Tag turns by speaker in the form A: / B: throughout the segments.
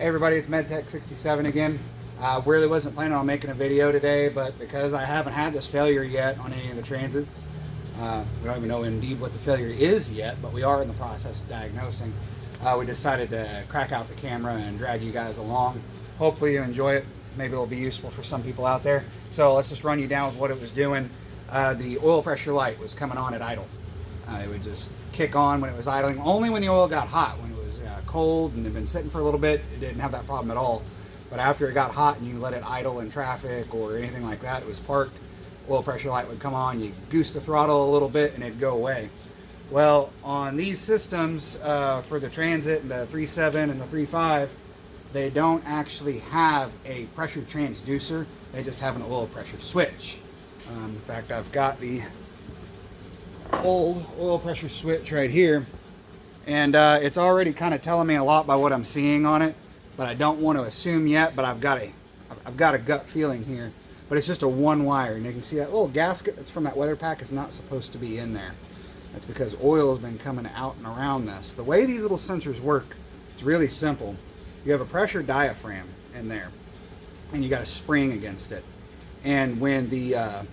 A: Hey everybody, it's MedTech67 again. Really wasn't planning on making a video today, but because I haven't had this failure yet on any of the transits, we don't even know indeed what the failure is yet, but we are in the process of diagnosing. We decided to crack out the camera and drag you guys along. Hopefully you enjoy it. Maybe it'll be useful for some people out there. So let's just run you down with what it was doing. The oil pressure light was coming on at idle. It would just kick on when it was idling, only when the oil got hot. When it was cold and had been sitting for a little bit, it didn't have that problem at all. But after it got hot and you let it idle in traffic or anything like that, it was parked, oil pressure light would come on, you goose the throttle a little bit and it'd go away. Well, on these systems for the Transit and the 3.7 and the 3.5, they don't actually have a pressure transducer, they just have an oil pressure switch. In fact, I've got the old oil pressure switch right here, and it's already kind of telling me a lot by what I'm seeing on it, but I don't want to assume yet, but I've got a gut feeling here. But it's just a one wire, and you can see that little gasket that's from that weather pack is not supposed to be in there. That's because oil has been coming out and around this. The way these little sensors work, it's really simple. You have a pressure diaphragm in there, and you got a spring against it. And when the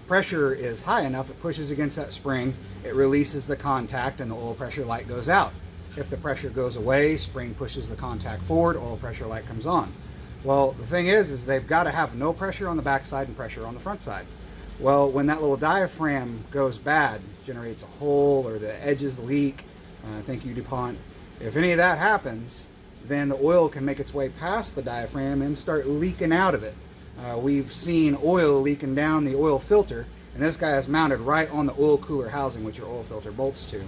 A: pressure is high enough, it pushes against that spring, it releases the contact, and the oil pressure light goes out. If the pressure goes away, spring pushes the contact forward, oil pressure light comes on. Well, the thing is they've got to have no pressure on the back side and pressure on the front side. Well, when that little diaphragm goes bad, generates a hole or the edges leak, thank you DuPont, if any of that happens, then the oil can make its way past the diaphragm and start leaking out of it. We've seen oil leaking down the oil filter, and this guy is mounted right on the oil cooler housing, which your oil filter bolts to.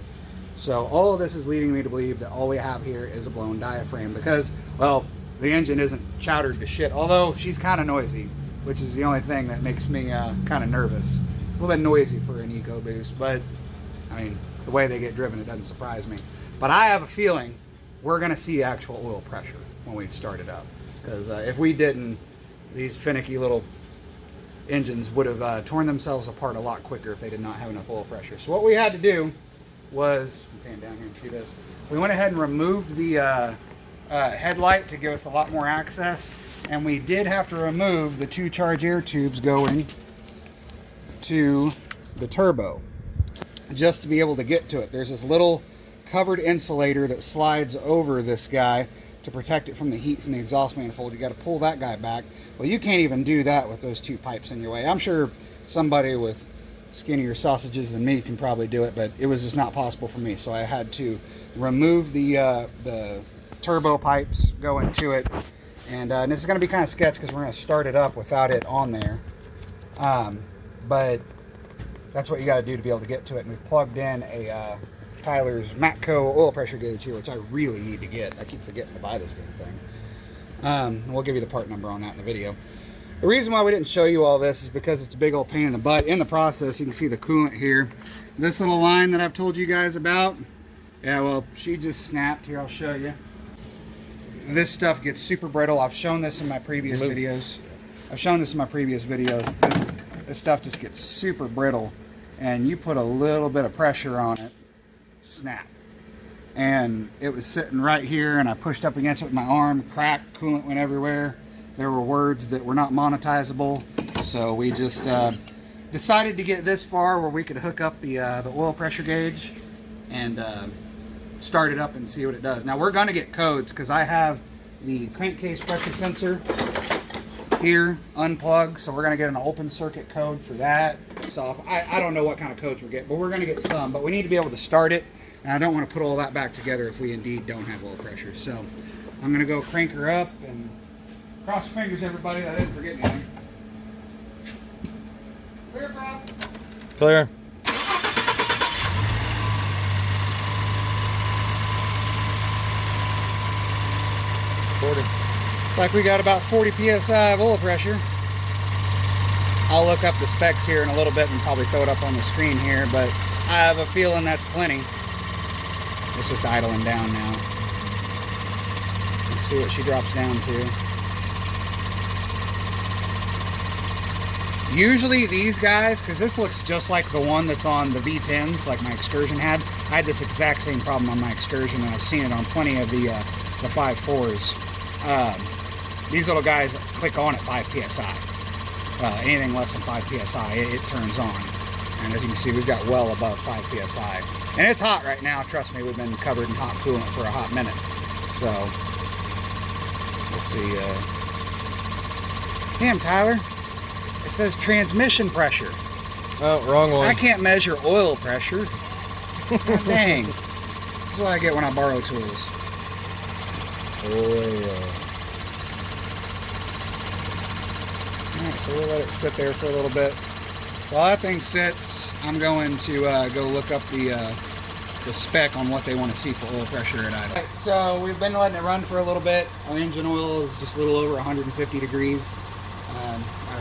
A: So all of this is leading me to believe that all we have here is a blown diaphragm because, well, the engine isn't chowdered to shit, although she's kind of noisy, which is the only thing that makes me kind of nervous. It's a little bit noisy for an EcoBoost, but I mean, the way they get driven, it doesn't surprise me. But I have a feeling we're going to see actual oil pressure when we start it up, because if we didn't, these finicky little engines would have torn themselves apart a lot quicker if they did not have enough oil pressure. So what we had to do was, pan down here and see this, we went ahead and removed the headlight to give us a lot more access, and we did have to remove the two charge air tubes going to the turbo just to be able to get to it. There's this little covered insulator that slides over this guy to protect it from the heat from the exhaust manifold. You got to pull that guy back. Well, you can't even do that with those two pipes in your way. I'm sure somebody with skinnier sausages than me can probably do it, but it was just not possible for me. So I had to remove the turbo pipes going to it, and this is going to be kind of sketch because we're going to start it up without it on there. But that's what you got to do to be able to get to it. And we've plugged in a Tyler's Matco oil pressure gauge here, which I really need to get. I keep forgetting to buy this damn thing. We'll give you the part number on that in the video. The reason why we didn't show you all this is because it's a big old pain in the butt. In the process, you can see the coolant here. This little line that I've told you guys about, yeah, well, she just snapped. Here, I'll show you. This stuff gets super brittle. I've shown this in my previous videos. This stuff just gets super brittle, and you put a little bit of pressure on it, snap. And it was sitting right here, and I pushed up against it with my arm, cracked, coolant went everywhere. There were words that were not monetizable, so we just decided to get this far where we could hook up the oil pressure gauge and start it up and see what it does. Now we're going to get codes because I have the crankcase pressure sensor here unplugged, so we're going to get an open circuit code for that. So I don't know what kind of codes we're getting, but we're going to get some. But we need to be able to start it, and I don't want to put all that back together if we indeed don't have oil pressure. So I'm going to go crank her up, and cross your fingers, everybody, that I didn't forget anything. Clear, bro.
B: Clear.
A: It's like we got about 40 psi of oil pressure. I'll look up the specs here in a little bit and probably throw it up on the screen here, but I have a feeling that's plenty. It's just idling down now. Let's see what she drops down to. Usually these guys, because this looks just like the one that's on the V10s, like my Excursion had. I had this exact same problem on my Excursion, and I've seen it on plenty of the 5.4s. These little guys click on at 5 psi. Anything less than 5 psi, it turns on. And as you can see, we've got well above 5 psi. And it's hot right now. Trust me, we've been covered in hot coolant for a hot minute. So, let's see. Damn, Tyler. It says transmission pressure.
B: Oh, wrong one.
A: I can't measure oil pressure. God dang. This is what I get when I borrow tools.
B: Oil.
A: Alright, so we'll let it sit there for a little bit. While that thing sits, I'm going to go look up the spec on what they want to see for oil pressure at idle. Right, so we've been letting it run for a little bit. Our engine oil is just a little over 150 degrees.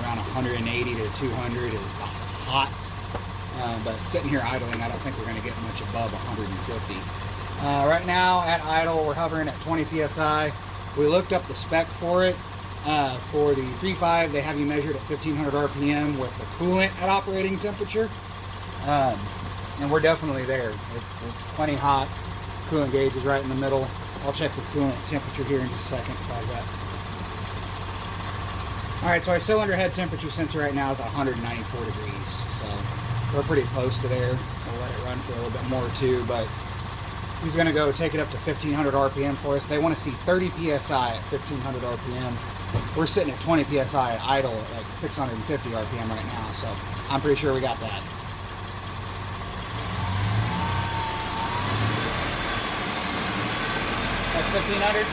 A: Around 180 to 200 is hot. But sitting here idling, I don't think we're going to get much above 150. Right now at idle, we're hovering at 20 psi. We looked up the spec for it. For the 3.5, they have you measured at 1500 RPM with the coolant at operating temperature. And we're definitely there. It's plenty hot. Coolant gauge is right in the middle. I'll check the coolant temperature here in just a second. Pause that. Alright, so our cylinder head temperature sensor right now is 194 degrees. So we're pretty close to there. We'll let it run for a little bit more too, but he's going to go take it up to 1500 RPM for us. They want to see 30 psi at 1500 RPM. We're sitting at 20 psi at idle at like 650 RPM right now, so I'm pretty sure we got that. That's 1500?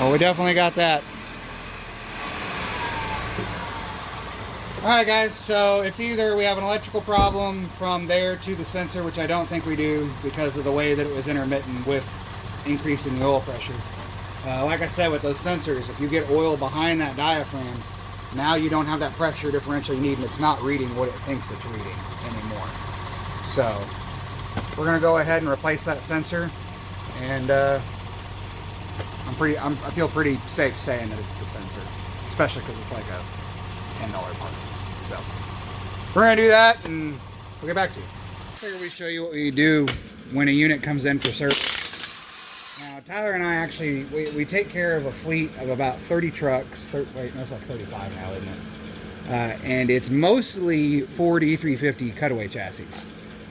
A: Oh, we definitely got that. Alright guys, so it's either we have an electrical problem from there to the sensor, which I don't think we do because of the way that it was intermittent with increasing the oil pressure. Like I said, with those sensors, if you get oil behind that diaphragm, now you don't have that pressure differential you need, and it's not reading what it thinks it's reading anymore. So we're going to go ahead and replace that sensor, and I feel pretty safe saying that it's the sensor, especially because it's like a $10 part. So we're going to do that, and we'll get back to you. I figure we show you what we do when a unit comes in for service. Now, Tyler and I actually, we take care of a fleet of about 30 trucks. Wait, no, it's like 35 now, isn't it? And it's mostly Ford E350 cutaway chassis,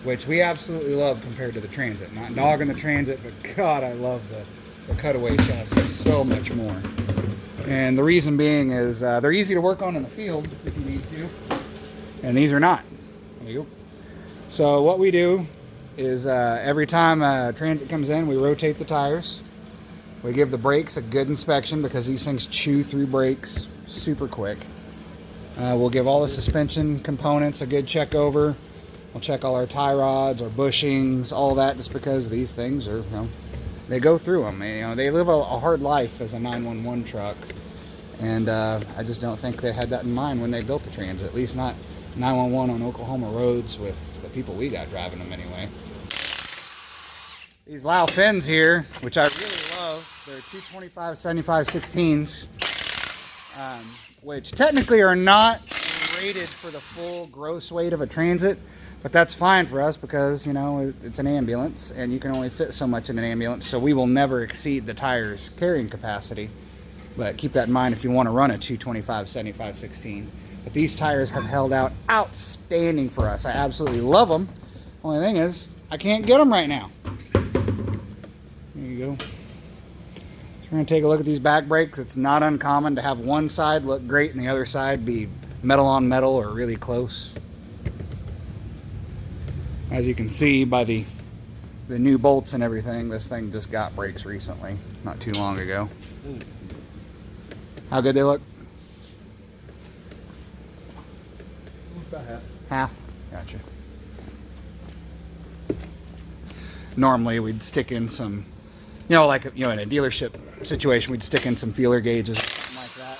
A: which we absolutely love compared to the Transit. Not dogging the Transit, but God, I love the cutaway chassis so much more. And the reason being is they're easy to work on in the field if you need to, and these are not. There you go. So what we do is every time a Transit comes in, we rotate the tires. We give the brakes a good inspection because these things chew through brakes super quick. We'll give all the suspension components a good check over. We'll check all our tie rods, our bushings, all that, just because these things are, they go through them. They live a hard life as a 911 truck, and I just don't think they had that in mind when they built the Transit. At least not 911 on Oklahoma roads with the people we got driving them anyway. These Lao fins here, which I really love, they're 225/75/16s, which technically are not rated for the full gross weight of a Transit, but that's fine for us because, it's an ambulance and you can only fit so much in an ambulance, so we will never exceed the tire's carrying capacity. But keep that in mind if you want to run a 225/75/16. But these tires have held out outstanding for us. I absolutely love them. Only thing is, I can't get them right now. There you go. So we're going to take a look at these back brakes. It's not uncommon to have one side look great and the other side be metal on metal or really close. As you can see by the new bolts and everything, this thing just got brakes recently, not too long ago. How good they look?
B: About half.
A: Half? Gotcha. Normally we'd stick in some, in a dealership situation, we'd stick in some feeler gauges or something like that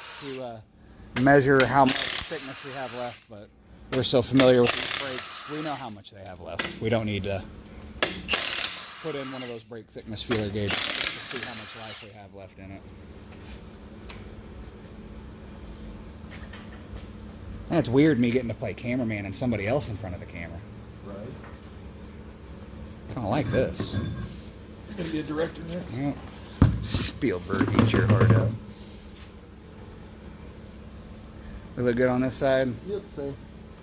A: to measure how much thickness we have left, but we're so familiar with these brakes, we know how much they have left. We don't need to put in one of those brake thickness feeler gauges just to see how much life we have left in it. That's weird, me getting to play cameraman and somebody else in front of the camera.
B: Right.
A: Kind of like this.
B: Gonna be a director next.
A: Well, Spielberg, eat your heart out. We look good on this side?
B: Yep, same.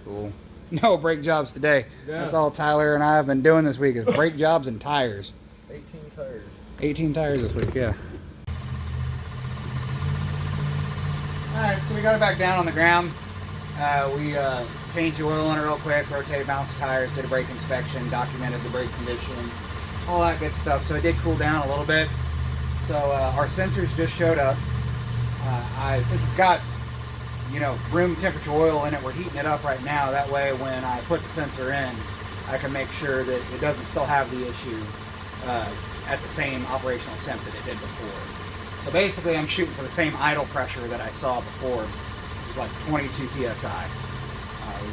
A: Cool. No brake jobs today.
B: Yeah.
A: That's all Tyler and I have been doing this week is brake jobs and tires.
B: 18 tires.
A: 18 tires this week, yeah. Alright, so we got it back down on the ground. We changed the oil in it real quick, rotated, balanced the tires, did a brake inspection, documented the brake condition, all that good stuff. So it did cool down a little bit. So our sensors just showed up. Since it's got, you know, room temperature oil in it, we're heating it up right now. That way when I put the sensor in, I can make sure that it doesn't still have the issue at the same operational temp that it did before. So basically I'm shooting for the same idle pressure that I saw before, which is like 22 psi.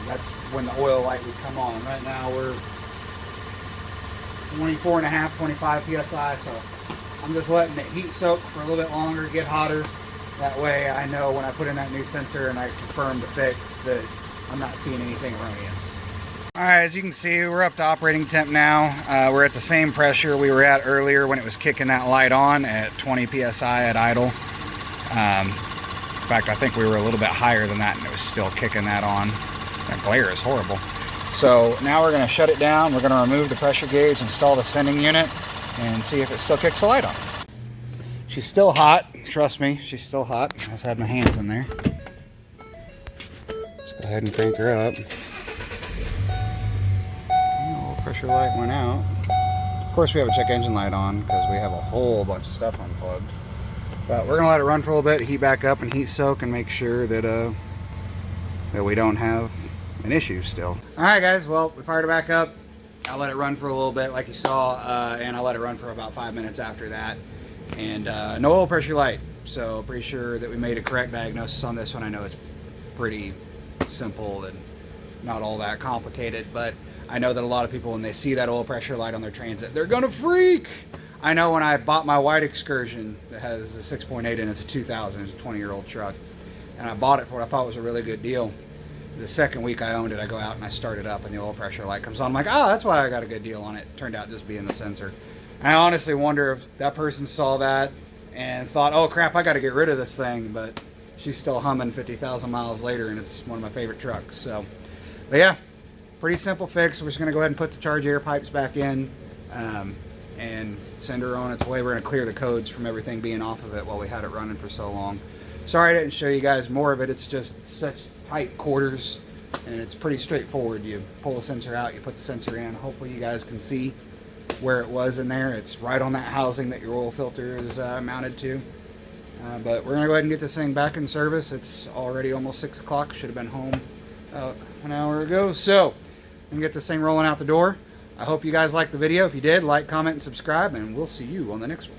A: That's when the oil light would come on. Right now we're 24 and a half, 25 psi, so I'm just letting it heat soak for a little bit longer, get hotter. That way I know when I put in that new sensor and I confirm the fix that I'm not seeing anything erroneous. Alright, as you can see, we're up to operating temp now. We're at the same pressure we were at earlier when it was kicking that light on at 20 psi at idle. In fact, I think we were a little bit higher than that and it was still kicking that on. That glare is horrible. So now we're going to shut it down. We're going to remove the pressure gauge, install the sending unit, and see if it still kicks the light on. She's still hot. Trust me, she's still hot. I just had my hands in there. Let's go ahead and crank her up. Oh, pressure light went out. Of course, we have a check engine light on because we have a whole bunch of stuff unplugged. But we're going to let it run for a little bit, heat back up and heat soak, and make sure that that we don't have an issue still. Alright guys, well, we fired it back up. I let it run for a little bit like you saw, and I let it run for about 5 minutes after that. And no oil pressure light, so pretty sure that we made a correct diagnosis on this one. I know it's pretty simple and not all that complicated, but I know that a lot of people, when they see that oil pressure light on their Transit, they're gonna freak. I know when I bought my white Excursion that has a 6.8 and it's a 2000, it's a 20-year-old truck, and I bought it for what I thought was a really good deal. The second week I owned it, I go out and I start it up and the oil pressure light comes on. I'm like, oh, that's why I got a good deal on it. Turned out just being the sensor. And I honestly wonder if that person saw that and thought, oh crap, I got to get rid of this thing. But she's still humming 50,000 miles later and it's one of my favorite trucks. So, but yeah, pretty simple fix. We're just going to go ahead and put the charge air pipes back in and send her on its way. We're going to clear the codes from everything being off of it while we had it running for so long. Sorry I didn't show you guys more of it. It's just such tight quarters and it's pretty straightforward. You pull the sensor out, you put the sensor in. Hopefully you guys can see where it was in there. It's right on that housing that your oil filter is mounted to. But we're going to go ahead and get this thing back in service. It's already almost 6 o'clock. Should have been home about an hour ago. So I'm going to get this thing rolling out the door. I hope you guys liked the video. If you did, like, comment, and subscribe, and we'll see you on the next one.